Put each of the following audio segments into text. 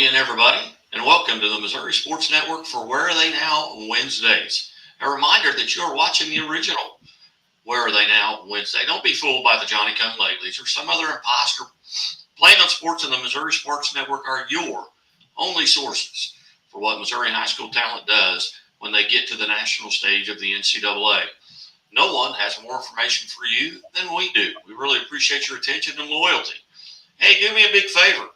again, everybody, and welcome to the Missouri Sports Network for Where Are They Now Wednesdays. A reminder that you're watching the original Where Are They Now Wednesday. Don't be fooled by the Johnny-come-latelys or some other imposter. Playing on Sports and the Missouri Sports Network are your only sources for what Missouri high school talent does when they get to the national stage of the NCAA. No one has more information for you than we do. We really appreciate your attention and loyalty. Hey, do me a big favor.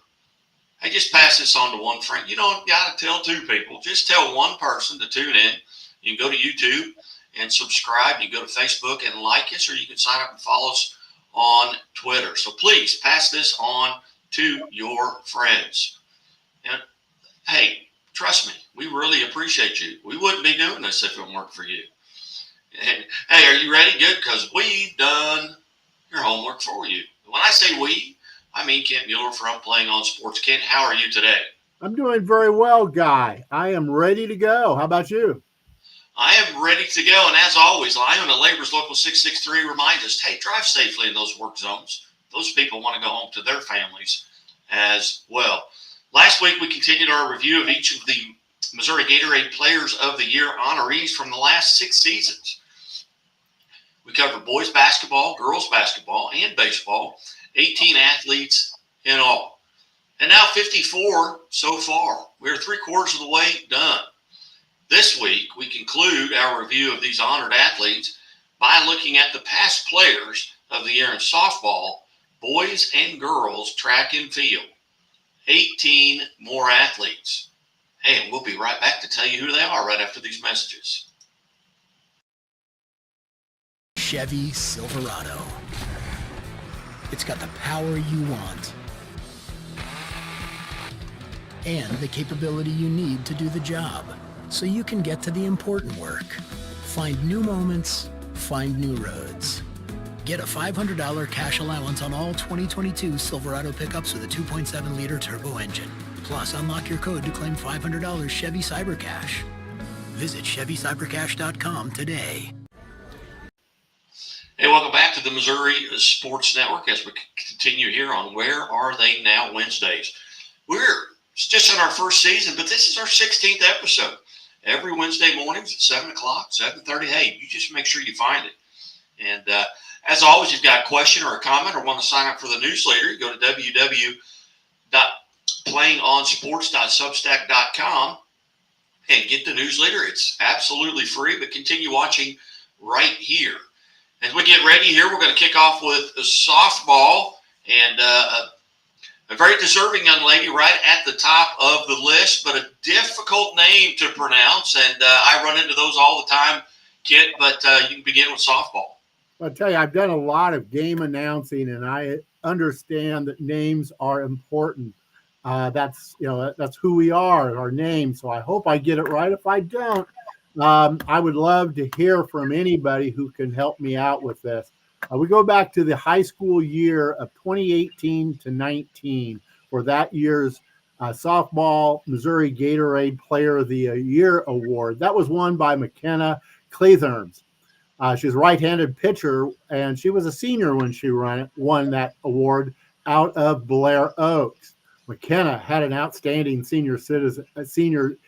Hey, just pass this on to one friend. You don't got to tell two people. Just tell one person to tune in. You can go to YouTube and subscribe. You can go to Facebook and like us, or you can sign up and follow us on Twitter. So please pass this on to your friends. And hey, trust me, we really appreciate you. We wouldn't be doing this if it weren't for you. And, hey, are you ready? Good, because we've done your homework for you. When I say we, I mean Kent Mueller from Playing on Sports. Kent, how are you today? I'm doing very well, Guy. I am ready to go. How about you? I am ready to go. And as always, Iona Labor's Local 663 reminds us, hey, drive safely in those work zones. Those people want to go home to their families as well. Last week, we continued our review of each of the Missouri Gatorade Players of the Year honorees from the last 6 seasons. We covered boys basketball, girls basketball, and baseball. 18 athletes in all. And now 54 so far. We're 3/4 of the way done. This week, we conclude our review of these honored athletes by looking at the past players of the year in softball, boys and girls track and field. 18 more athletes. Hey, and we'll be right back to tell you who they are right after these messages. Chevy Silverado. It's got the power you want and the capability you need to do the job so you can get to the important work. Find new moments, find new roads. Get a $500 cash allowance on all 2022 Silverado pickups with a 2.7-liter turbo engine. Plus, unlock your code to claim $500 Chevy Cybercash. Visit ChevyCybercash.com today. Hey, welcome back to the Missouri Sports Network as we continue here on Where Are They Now Wednesdays. We're just in our first season, but this is our 16th episode. Every Wednesday mornings at 7 o'clock, 7:30. Hey, you just make sure you find it. And as always, you've got a question or a comment or want to sign up for the newsletter, you go to www.playingonsports.substack.com and get the newsletter. It's absolutely free, but continue watching right here. As we get ready here, we're going to kick off with softball, and a very deserving young lady right at the top of the list, but a difficult name to pronounce, and I run into those all the time, Kit, but you can begin with softball. I'll tell you, I've done a lot of game announcing, and I understand that names are important. That's who we are, our name, so I hope I get it right. If I don't, I would love to hear from anybody who can help me out with this. We go back to the high school year of 2018 to 19 for that year's softball Missouri Gatorade Player of the Year award. That was won by McKenna Cleatherms. She's a right-handed pitcher, and she was a senior when she won that award out of Blair Oaks. McKenna had an outstanding senior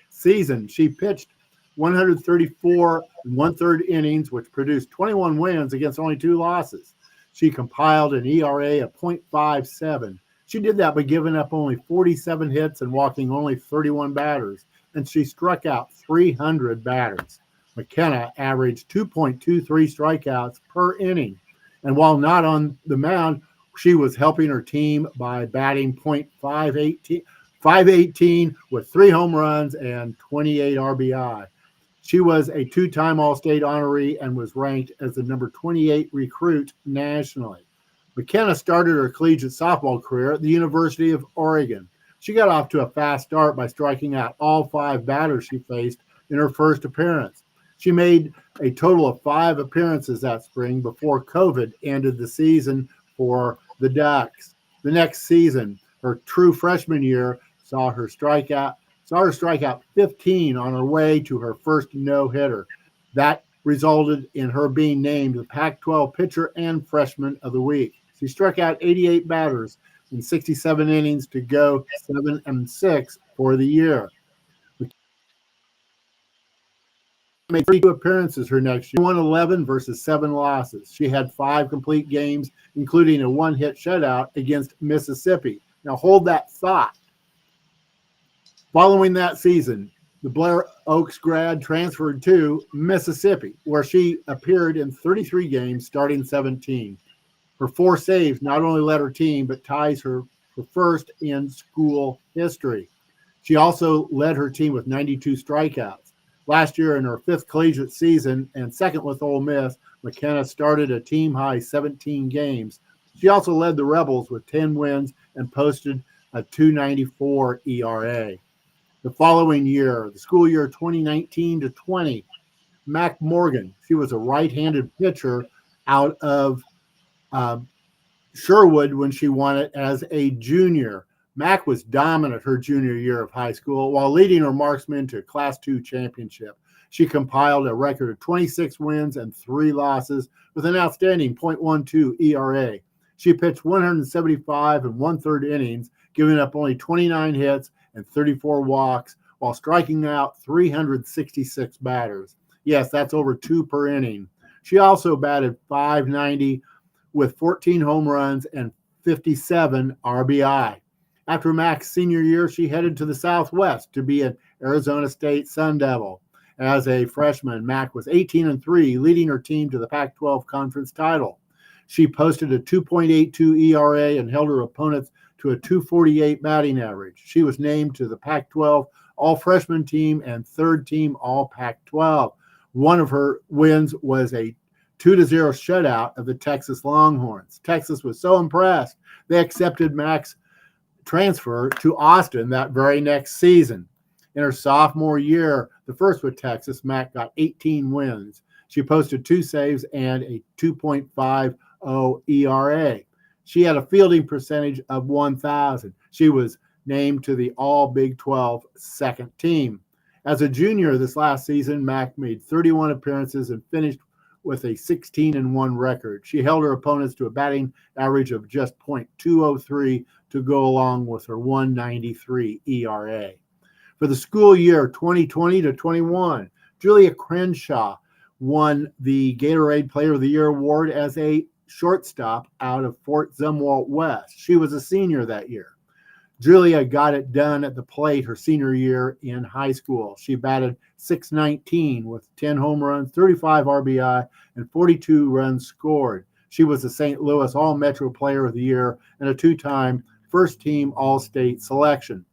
season. She pitched 134 1/3 innings, which produced 21 wins against only 2 losses. She compiled an ERA of .57. She did that by giving up only 47 hits and walking only 31 batters, and she struck out 300 batters. McKenna averaged 2.23 strikeouts per inning, and while not on the mound, she was helping her team by batting .518 with 3 home runs and 28 RBI. She was a 2-time All-State honoree and was ranked as the number 28 recruit nationally. McKenna started her collegiate softball career at the University of Oregon. She got off to a fast start by striking out all 5 batters she faced in her first appearance. She made a total of 5 appearances that spring before COVID ended the season for the Ducks. The next season, her true freshman year, saw her strike out 15 on her way to her first no-hitter. That resulted in her being named the Pac-12 Pitcher and Freshman of the Week. She struck out 88 batters in 67 innings to go 7-6 for the year. Made 32 appearances her next year, won 11 versus 7 losses. She had 5 complete games, including a one-hit shutout against Mississippi. Now hold that thought. Following that season, the Blair Oaks grad transferred to Mississippi, where she appeared in 33 games, starting 17. Her 4 saves not only led her team, but ties her for first in school history. She also led her team with 92 strikeouts. Last year in her 5th collegiate season and second with Ole Miss, McKenna started a team-high 17 games. She also led the Rebels with 10 wins and posted a 2.94 ERA. The following year, the school year 2019 to 20, Mac Morgan, she was a right-handed pitcher out of Sherwood when she won it as a junior. Mac was dominant her junior year of high school while leading her marksmen to a Class II championship. She compiled a record of 26 wins and 3 losses with an outstanding .12 ERA. She pitched 175 and 1/3 innings, giving up only 29 hits and 34 walks while striking out 366 batters. Yes, that's over 2 per inning. She also batted .590 with 14 home runs and 57 RBI. After Mac's senior year, she headed to the Southwest to be an Arizona State Sun Devil. As a freshman, Mac was 18-3, leading her team to the Pac-12 conference title. She posted a 2.82 ERA and held her opponents to a 248 batting average. She was named to the Pac-12 All-Freshman Team and 3rd Team All-Pac-12. One of her wins was a 2-0 shutout of the Texas Longhorns. Texas was so impressed, they accepted Mac's transfer to Austin that very next season. In her sophomore year, the first with Texas, Mac got 18 wins. She posted 2 saves and a 2.50 ERA. She had a fielding percentage of 1,000. She was named to the All Big 12 second team. As a junior this last season, Mac made 31 appearances and finished with a 16-1 record. She held her opponents to a batting average of just .203 to go along with her 1.93 ERA. For the school year 2020 to 21, Julia Crenshaw won the Gatorade Player of the Year award as a shortstop out of Fort Zumwalt West. She was a senior that year. Julia got it done at the plate her senior year in high school. She batted .619 with 10 home runs, 35 RBI, and 42 runs scored. She was the St. Louis All-Metro Player of the Year and a 2-time first-team All-State selection.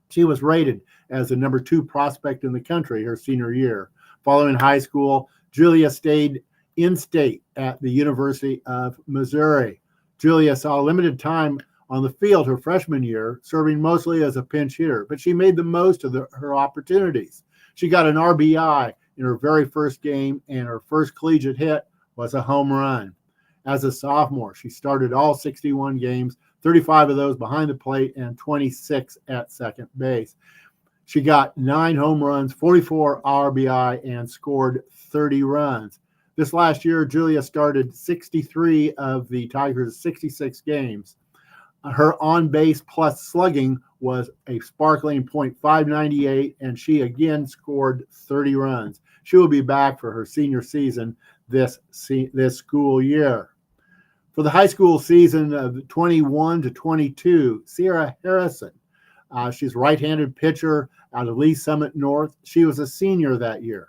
She was rated as the number 2 prospect in the country her senior year. Following high school, Julia stayed in-state at the University of Missouri. Julia saw limited time on the field her freshman year, serving mostly as a pinch hitter, but she made the most of her opportunities. She got an RBI in her very first game, and her first collegiate hit was a home run. As a sophomore, she started all 61 games, 35 of those behind the plate and 26 at second base. She got 9 home runs, 44 RBI, and scored 30 runs. This last year, Julia started 63 of the Tigers' 66 games. Her on-base plus slugging was a sparkling .598, and she again scored 30 runs. She will be back for her senior season this school year. For the high school season of 21 to 22, Sierra Harrison, she's a right-handed pitcher out of Lee Summit North. She was a senior that year.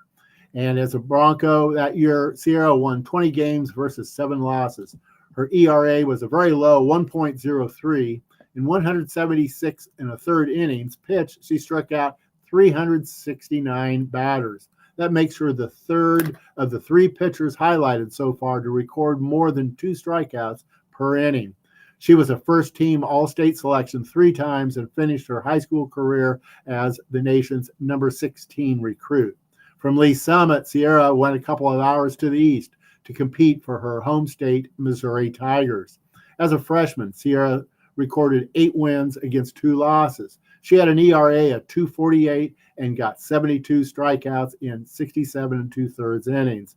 And as a Bronco that year, Sierra won 20 games versus 7 losses. Her ERA was a very low 1.03. In 176 and a third innings pitched, she struck out 369 batters. That makes her the third of the 3 pitchers highlighted so far to record more than 2 strikeouts per inning. She was a first-team All-State selection 3 times and finished her high school career as the nation's number 16 recruit. From Lee Summit, Sierra went a couple of hours to the east to compete for her home state, Missouri Tigers. As a freshman, Sierra recorded 8 wins against 2 losses. She had an ERA of 2.48 and got 72 strikeouts in 67 2/3 innings.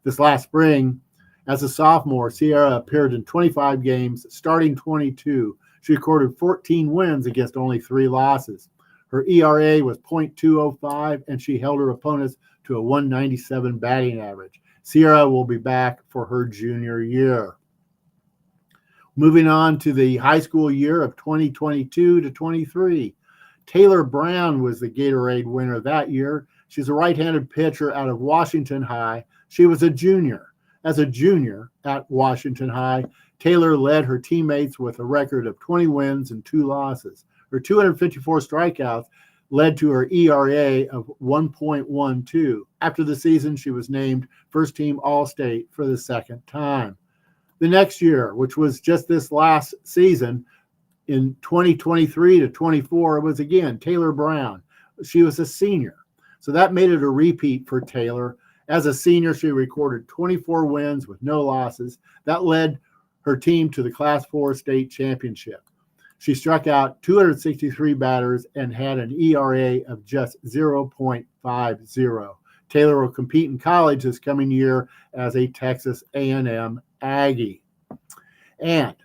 This last spring, as a sophomore, Sierra appeared in 25 games, starting 22. She recorded 14 wins against only 3 losses. Her ERA was .205, and she held her opponents to a 197 batting average. Sierra will be back for her junior year. Moving on to the high school year of 2022 to 23. Taylor Brown was the Gatorade winner that year. She's a right-handed pitcher out of Washington High. She was a junior. As a junior at Washington High, Taylor led her teammates with a record of 20 wins and 2 losses. Her 254 strikeouts led to her ERA of 1.12. After the season, she was named first-team All-State for the second time. The next year, which was just this last season, in 2023 to 24, it was again Taylor Brown. She was a senior. So that made it a repeat for Taylor. As a senior, she recorded 24 wins with no losses. That led her team to the Class 4 state championship. She struck out 263 batters and had an ERA of just 0.50. Taylor will compete in college this coming year as a Texas A&M Aggie. And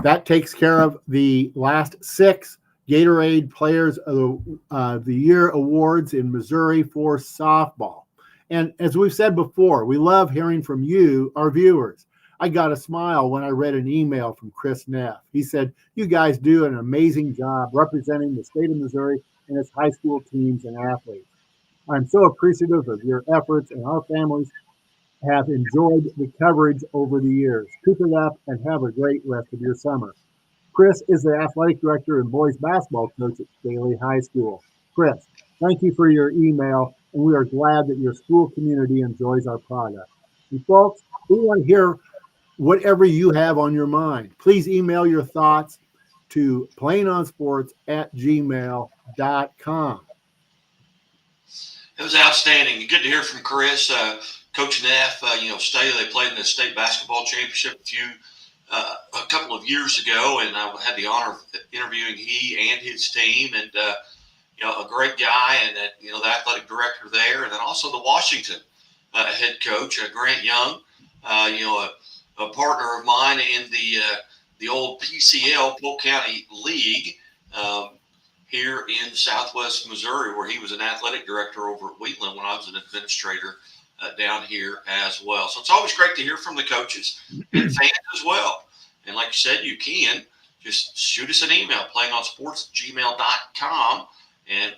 that takes care of the last 6 Gatorade Players of the Year awards in Missouri for softball. And as we've said before, we love hearing from you, our viewers. I got a smile when I read an email from Chris Neff. He said, "You guys do an amazing job representing the state of Missouri and its high school teams and athletes. I'm so appreciative of your efforts, and our families have enjoyed the coverage over the years. Keep it up and have a great rest of your summer." Chris is the athletic director and boys basketball coach at Staley High School. Chris, thank you for your email, and we are glad that your school community enjoys our product. And folks, we want to hear whatever you have on your mind. Please email your thoughts to plainonsports@gmail.com. It was outstanding. Good to hear from Chris. Coach Neff, Staley, they played in the state basketball championship a couple of years ago, and I had the honor of interviewing he and his team, and a great guy, and the athletic director there, and then also the Washington head coach, Grant Young, a partner of mine in the old PCL, Polk County League, here in Southwest Missouri, where he was an athletic director over at Wheatland when I was an administrator down here as well. So it's always great to hear from the coaches and fans as well. And like you said, you can just shoot us an email, plainonsports@gmail.com. And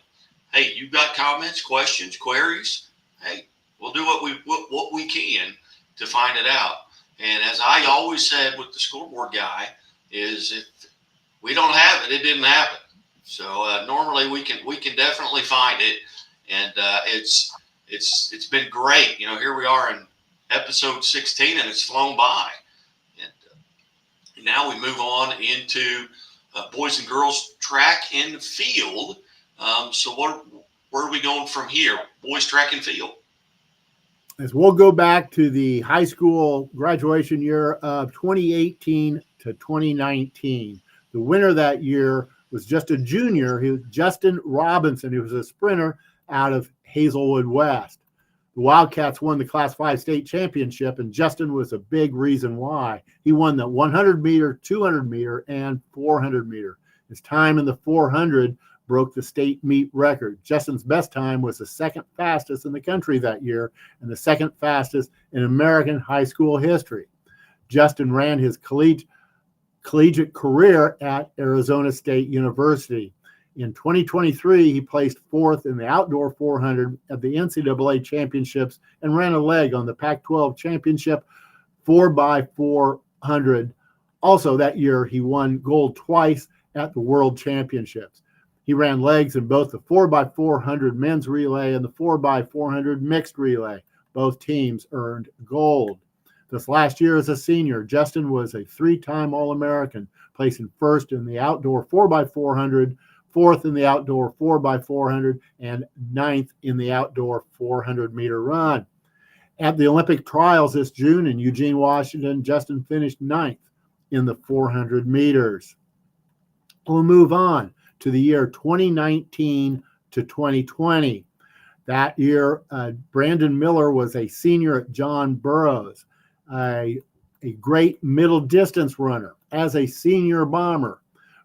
hey, you've got comments, questions, queries. Hey, we'll do what we can to find it out. And as I always said with the scoreboard guy, is if we don't have it, it didn't happen. So normally we can definitely find it, and it's been great. Here we are in episode 16, and it's flown by. And now we move on into boys and girls track and field. So where are we going from here? Boys track and field. As we'll go back to the high school graduation year of 2018 to 2019. The winner that year was just a junior. He was Justin Robinson. He was a sprinter out of Hazelwood West. The Wildcats won the Class 5 state championship, and Justin was a big reason why. He won the 100-meter, 200-meter, and 400-meter. His time in the 400 broke the state meet record. Justin's best time was the second fastest in the country that year and the second fastest in American high school history. Justin ran his collegiate career at Arizona State University. In 2023, he placed 4th in the outdoor 400 at the NCAA championships and ran a leg on the Pac-12 championship 4x400. Also that year, he won gold twice at the World Championships. He ran legs in both the 4x400 men's relay and the 4x400 mixed relay. Both teams earned gold. This last year as a senior, Justin was a 3-time All-American, placing 1st in the outdoor 4x400, 4th in the outdoor 4x400, and 9th in the outdoor 400-meter run. At the Olympic trials this June in Eugene, Washington, Justin finished 9th in the 400 meters. We'll move on to the year 2019 to 2020. That year, Brandon Mueller was a senior at John Burroughs, a great middle distance runner. As a senior bomber,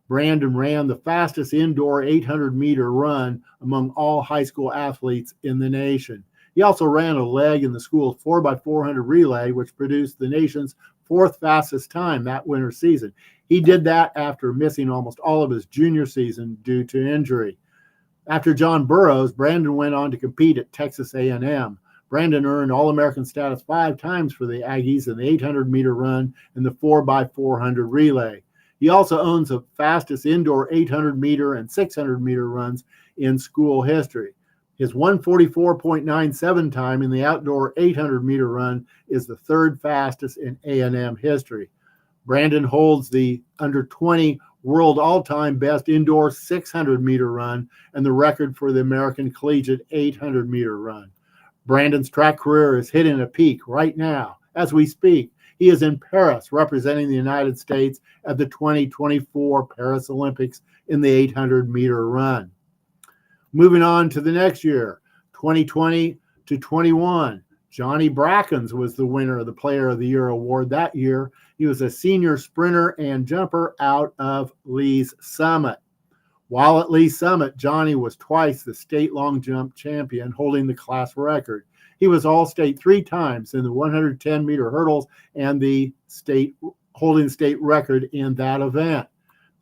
Brandon ran the fastest indoor 800-meter run among all high school athletes in the nation. He also ran a leg in the school's 4x400 relay, which produced the nation's fourth fastest time that winter season. He did that after missing almost all of his junior season due to injury. After John Burroughs, Brandon went on to compete at Texas A&M. Brandon earned All-American status 5 times for the Aggies in the 800-meter run and the 4x400 relay. He also owns the fastest indoor 800-meter and 600-meter runs in school history. His 1:44.97 time in the outdoor 800-meter run is the third fastest in A&M history. Brandon holds the under-20 world all-time best indoor 600-meter run and the record for the American Collegiate 800-meter run. Brandon's track career is hitting a peak right now. As we speak, he is in Paris representing the United States at the 2024 Paris Olympics in the 800-meter run. Moving on to the next year, 2020 to 21, Johnny Brackens was the winner of the Player of the Year award that year. He was a senior sprinter and jumper out of Lee's Summit. While at Lee's Summit, Johnny was twice the state long jump champion, holding the class record. He was All-State 3 times in the 110-meter hurdles and holding state record in that event.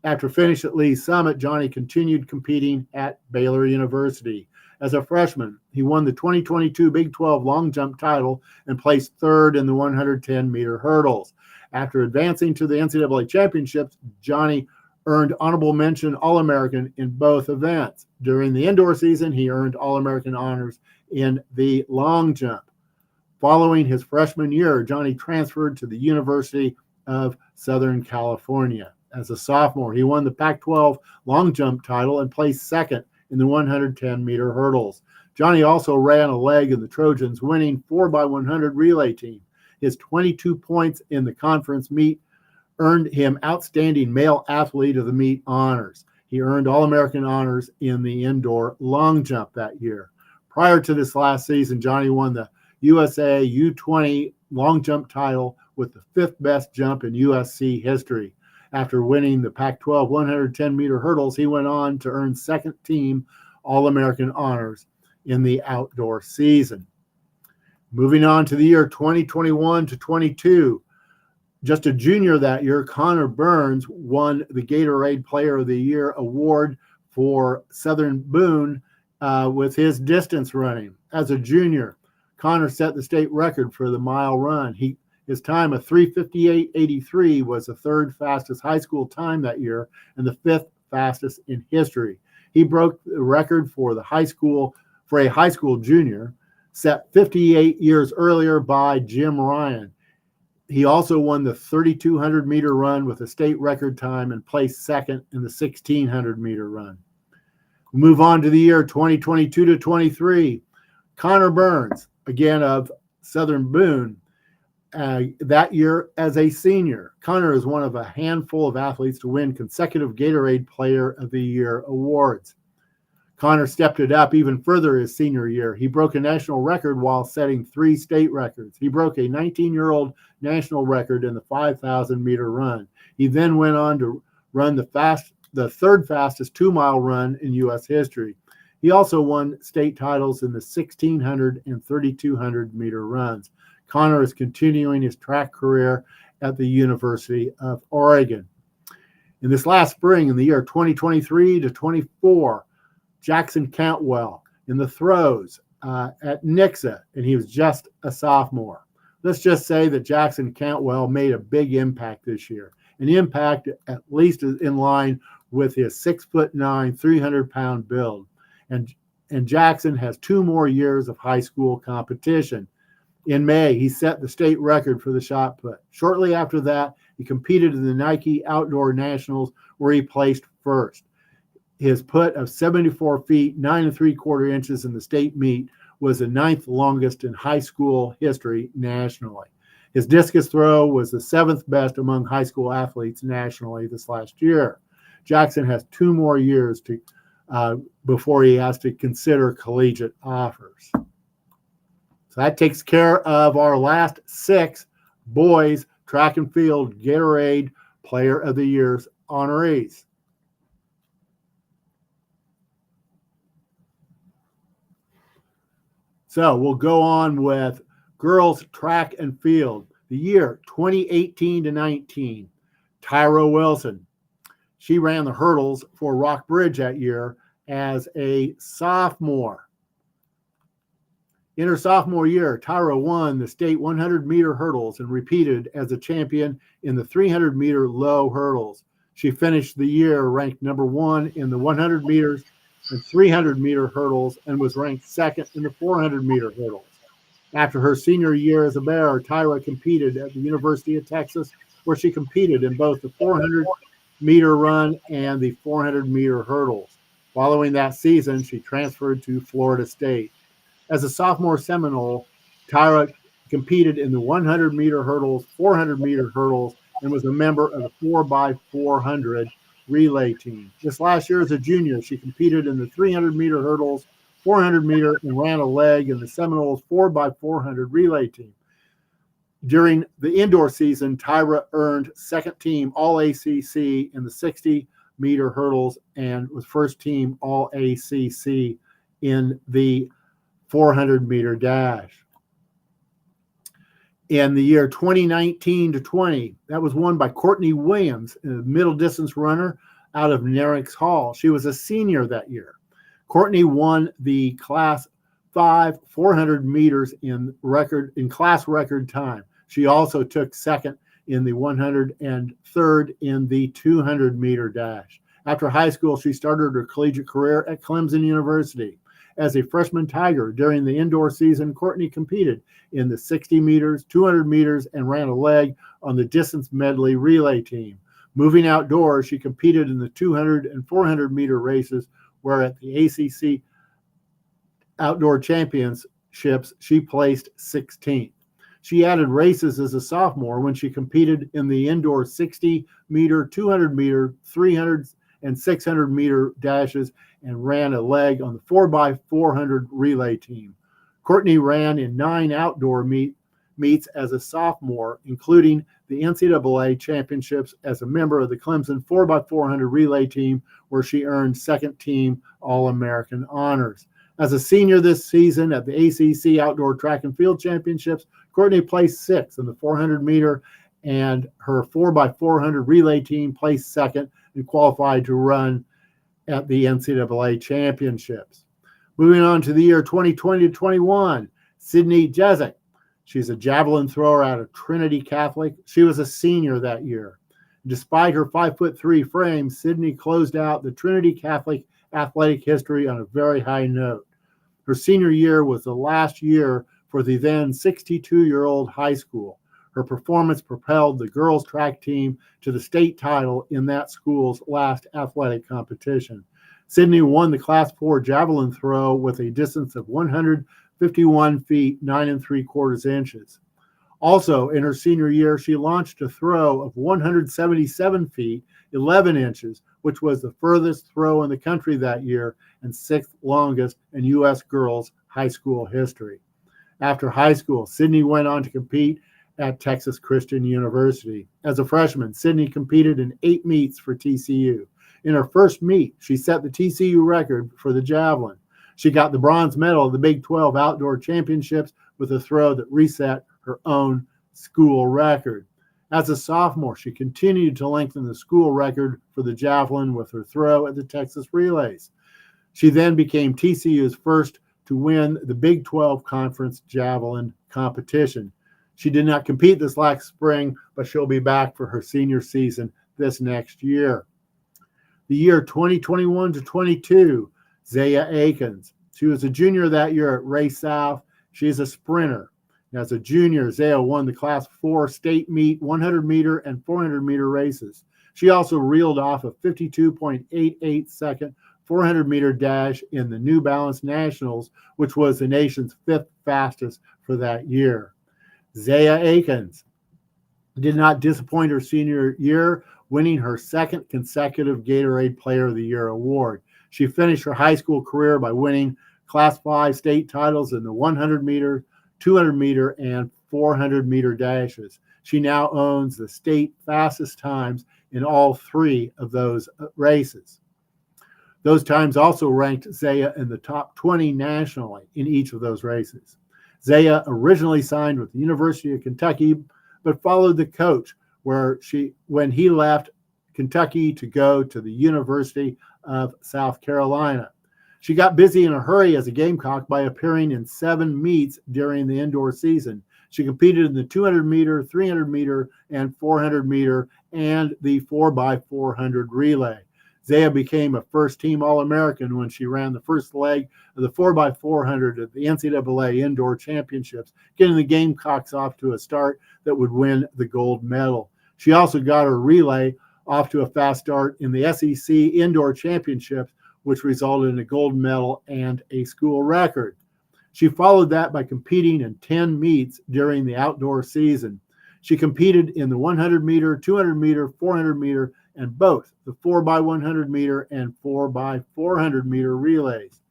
After finishing at Lee's Summit, Johnny continued competing at Baylor University. As a freshman, he won the 2022 Big 12 long jump title and placed third in the 110-meter hurdles. After advancing to the NCAA championships, Johnny earned honorable mention All-American in both events. During the indoor season, he earned All-American honors in the long jump. Following his freshman year, Johnny transferred to the University of Southern California. As a sophomore, he won the Pac-12 long jump title and placed second in the 110-meter hurdles. Johnny also ran a leg in the Trojans' winning 4x100 relay team. His 22 points in the conference meet earned him Outstanding Male Athlete of the Meet honors. He earned All-American honors in the indoor long jump that year. Prior to this last season, Johnny won the USA U20 long jump title with the 5th best jump in USC history. After winning the Pac-12 110-meter hurdles, he went on to earn second team All-American honors in the outdoor season. Moving on to the year 2021 to 22, just a junior that year, Connor Burns won the Gatorade Player of the Year award for Southern Boone with his distance running. As a junior, Connor set the state record for the mile run. His time of 3:58.83 was the third fastest high school time that year and the 5th fastest in history. He broke the record for a high school junior, set 58 years earlier by Jim Ryan. He also won the 3,200-meter run with a state record time and placed second in the 1,600-meter run. We'll move on to the year 2022 to 23. Connor Burns, again of Southern Boone, that year as a senior. Connor is one of a handful of athletes to win consecutive Gatorade Player of the Year awards. Connor stepped it up even further his senior year. He broke a national record while setting 3 state records. He broke a 19-year-old national record in the 5,000-meter run. He then went on to run the third fastest 2-mile run in U.S. history. He also won state titles in the 1,600 and 3,200-meter runs. Connor is continuing his track career at the University of Oregon. In this last spring, in the year 2023 to 24, Jackson Cantwell in the throws at Nixa, and he was just a sophomore. Let's just say that Jackson Cantwell made a big impact this year, an impact at least in line with his 6'9", 300-pound build. And Jackson has 2 more years of high school competition. In May, he set the state record for the shot put. Shortly after that, he competed in the Nike Outdoor Nationals, where he placed first. His put of 74 feet, 9 3/4 inches in the state meet was the 9th longest in high school history nationally. His discus throw was the 7th best among high school athletes nationally this last year. Jackson has 2 more years before he has to consider collegiate offers. So that takes care of our last 6 boys track and field Gatorade Player of the Year's honorees. So we'll go on with girls track and field. The year 2018 to 19, Tyra Wilson. She ran the hurdles for Rockbridge that year as a sophomore. In her sophomore year, Tyra won the state 100-meter hurdles and repeated as a champion in the 300-meter low hurdles. She finished the year ranked number 1 in the 100 meters and 300-meter hurdles and was ranked second in the 400-meter hurdles. After her senior year as a Bear, Tyra competed at the University of Texas, where she competed in both the 400-meter run and the 400-meter hurdles. Following that season, she transferred to Florida State. As a sophomore Seminole, Tyra competed in the 100-meter hurdles, 400-meter hurdles, and was a member of the 4x400 relay team. This last year as a junior, she competed in the 300-meter hurdles, 400-meter, and ran a leg in the Seminoles 4x400 relay team. During the indoor season, Tyra earned second team All-ACC in the 60-meter hurdles and was first team All-ACC in the 400-meter dash. In the year 2019 to 20, that was won by Courtney Williams, a middle distance runner out of Nerix Hall. She was a senior that year. Courtney won the Class 5 400 meters in class record time. She also took second in the 100 and third in the 200-meter dash. After high school, she started her collegiate career at Clemson University. As a freshman Tiger during the indoor season, Courtney competed in the 60 meters, 200 meters, and ran a leg on the distance medley relay team. Moving outdoors, she competed in the 200 and 400-meter races, where at the ACC Outdoor Championships, she placed 16th. She added races as a sophomore when she competed in the indoor 60-meter, 200-meter, 300, and 600-meter dashes and ran a leg on the 4x400 relay team. Courtney ran in 9 outdoor meets as a sophomore, including the NCAA championships as a member of the Clemson 4x400 relay team, where she earned second team All-American honors. As a senior this season at the ACC Outdoor Track and Field Championships, Courtney placed 6th in the 400-meter, and her 4x400 relay team placed second and qualified to run at the NCAA championships. Moving on to the year 2020 to 21, Sydney Jezik. She's a javelin thrower out of Trinity Catholic. She was a senior that year. Despite her 5'3" frame, Sydney closed out the Trinity Catholic athletic history on a very high note. Her senior year was the last year for the then 62-year-old high school. Her performance propelled the girls' track team to the state title in that school's last athletic competition. Sydney won the Class 4 javelin throw with a distance of 151 feet, 9 3/4 inches. Also, in her senior year, she launched a throw of 177 feet, 11 inches, which was the furthest throw in the country that year and 6th longest in U.S. girls' high school history. After high school, Sydney went on to compete at Texas Christian University. As a freshman, Sydney competed in 8 meets for TCU. In her first meet, she set the TCU record for the javelin. She got the bronze medal of the Big 12 Outdoor Championships with a throw that reset her own school record. As a sophomore, she continued to lengthen the school record for the javelin with her throw at the Texas Relays. She then became TCU's first to win the Big 12 Conference Javelin competition. She did not compete this last spring, but she'll be back for her senior season this next year. The year 2021 to 22, Zaya Akins. She was a junior that year at Ray South. She's a sprinter. As a junior, Zaya won the Class 4 state meet 100-meter and 400-meter races. She also reeled off a 52.88 second 400-meter dash in the New Balance Nationals, which was the nation's 5th fastest for that year. Zaya Akins did not disappoint her senior year, winning her 2nd consecutive Gatorade Player of the Year award. She finished her high school career by winning Class 5 state titles in the 100-meter, 200-meter, and 400-meter dashes. She now owns the state fastest times in all 3 of those races. Those times also ranked Zaya in the top 20 nationally in each of those races. Zaya originally signed with the University of Kentucky, but followed the coach when he left Kentucky to go to the University of South Carolina. She got busy in a hurry as a Gamecock by appearing in 7 meets during the indoor season. She competed in the 200 meter, 300 meter, and 400 meter, and the 4x400 relay. Zaya became a first-team All-American when she ran the first leg of the 4x400 at the NCAA Indoor Championships, getting the Gamecocks off to a start that would win the gold medal. She also got her relay off to a fast start in the SEC Indoor Championships, which resulted in a gold medal and a school record. She followed that by competing in 10 meets during the outdoor season. She competed in the 100 meter, 200 meter, 400 meter, and both the 4x100 meter and 4x400 meter relays.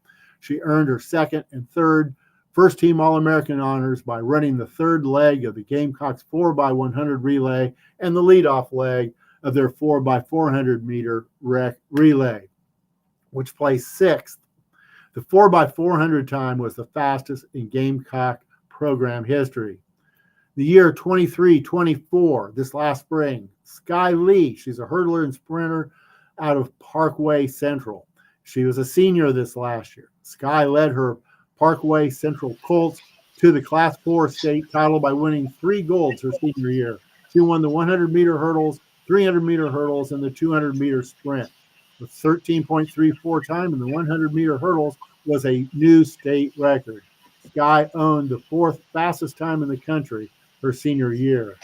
She earned her second and third first-team All-American honors by running the third leg of the Gamecocks 4x100 relay and the leadoff leg of their 4x400 meter relay, which placed sixth. The 4x400 time was the fastest in Gamecock program history. The year 23-24, this last spring, Sky Lee, she's a hurdler and sprinter out of Parkway Central. She was a senior this last year. Sky led her Parkway Central Colts to the Class 4 state title by winning 3 golds her senior year. She won the 100-meter hurdles, 300-meter hurdles, and the 200-meter sprint. The 13.34 time in the 100-meter hurdles was a new state record. Sky owned the 4th fastest time in the country her senior year.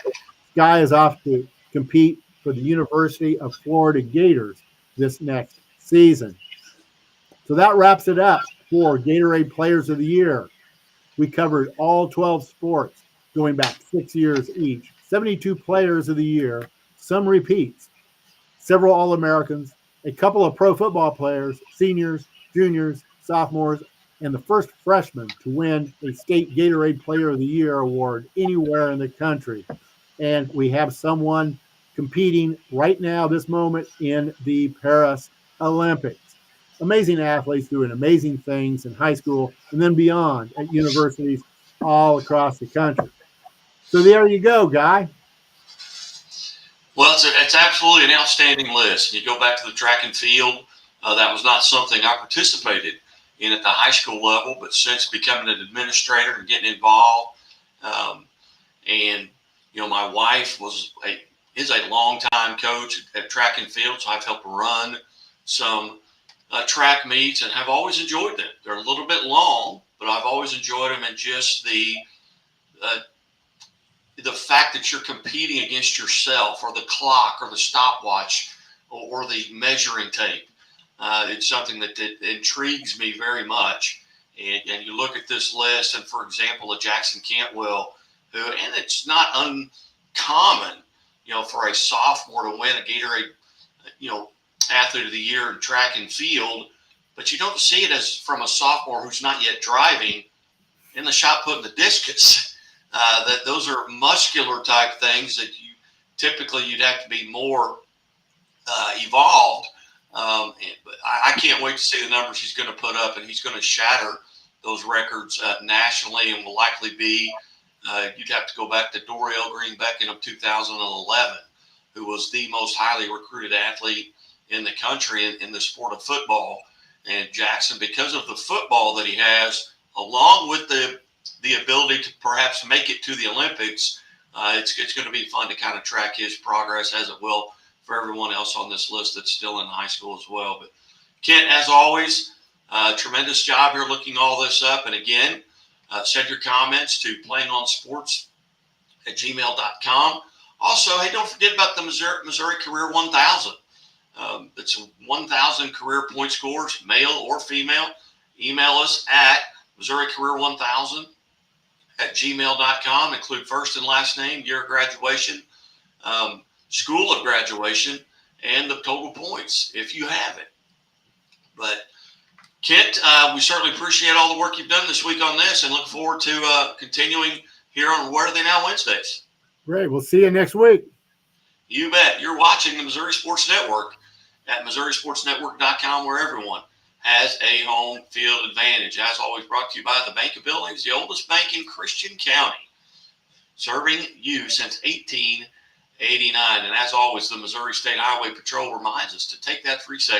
Sky is off to compete for the University of Florida Gators this next season. So that wraps it up for Gatorade Players of the Year. We covered all 12 sports going back 6 years each. 72 Players of the Year, some repeats, several All-Americans, a couple of pro football players, seniors, juniors, sophomores, and the first freshman to win a state Gatorade Player of the Year award anywhere in the country. And we have someone competing right now, this moment, in the Paris Olympics. Amazing athletes doing amazing things in high school and then beyond at universities all across the country. So there you go, Guy. Well, it's absolutely an outstanding list. You go back to the track and field, that was not something I participated in at the high school level, but since becoming an administrator and getting involved, and my wife is a longtime coach at track and field, so I've helped run some track meets and have always enjoyed them. They're a little bit long, but I've always enjoyed them, and just the fact that you're competing against yourself or the clock or the stopwatch or the measuring tape. It's something that intrigues me very much. And you look at this list, and for example, a Jackson Cantwell, and it's not uncommon, for a sophomore to win a Gatorade, Athlete of the Year in track and field, but you don't see it as from a sophomore who's not yet driving in the shot put in the discus. That those are muscular type things that you'd have to be more evolved. But I can't wait to see the numbers he's going to put up, and he's going to shatter those records nationally, and will likely be. You'd have to go back to Doriel Green-Beckin of 2011, who was the most highly recruited athlete in the country in the sport of football. And Jackson, because of the football that he has, along with the ability to perhaps make it to the Olympics, it's going to be fun to kind of track his progress, as it will for everyone else on this list that's still in high school as well. But Kent, as always, tremendous job here looking all this up. And again, send your comments to playingonsports@gmail.com. Also, hey, don't forget about the Missouri Career 1000. It's 1,000 career point scores, male or female. Email us at MissouriCareer1000@gmail.com. Include first and last name, year of graduation, school of graduation, and the total points if you have it. But Kent, we certainly appreciate all the work you've done this week on this, and look forward to continuing here on Where Are They Now Wednesdays. Great. We'll see you next week. You bet. You're watching the Missouri Sports Network, at MissouriSportsNetwork.com, where everyone has a home field advantage. As always, brought to you by the Bank of Billings, the oldest bank in Christian County, serving you since 1889. And as always, the Missouri State Highway Patrol reminds us to take that free second